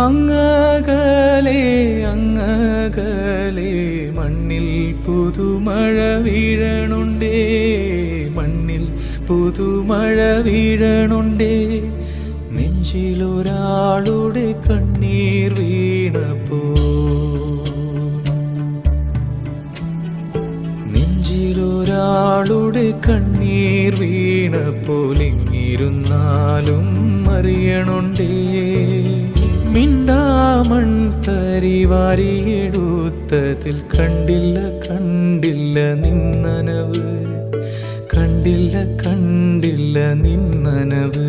അങ്ങകലെ അങ്ങകലെ മണ്ണിൽ പുതുമഴ വീഴണുണ്ടേ, മണ്ണിൽ പുതുമഴ വീഴണുണ്ടേ. നെഞ്ചിലൊരാളുടെ കണ്ണീർ വീണപ്പോ, നെഞ്ചിലൊരാളുടെ കണ്ണീർ വീണപ്പോൾ എങ്ങിരുന്നാലും അറിയണുണ്ടേ. മിണ്ടാമൺ തരിവാരിയെടുത്തതിൽ കണ്ടില്ല കണ്ടില്ല നിന്നനവ്, കണ്ടില്ല കണ്ടില്ല നിന്നനവ്.